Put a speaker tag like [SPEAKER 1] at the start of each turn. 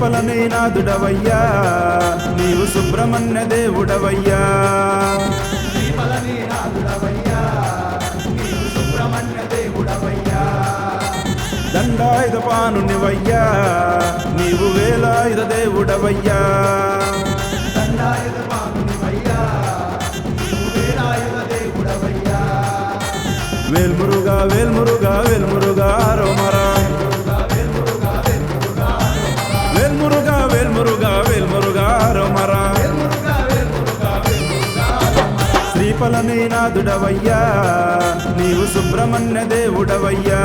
[SPEAKER 1] శ్రీఫలనీనాథుడవయ్యా నీవు సుబ్రహ్మణ్య దేవుడవయ్యా దండాయుధ పానునివయ్యా నీవు వేలాయుధ దేవుడవయ్యా వేల్మురుగా వేల్మురుగా వేల్మురుగా రోమరా వేల్మురుగా వేల్మురుగా వేల్మురుగా రోమరా శ్రీఫలనీనాథుడవయ్యా నీవు సుబ్రహ్మణ్య దేవుడవయ్యా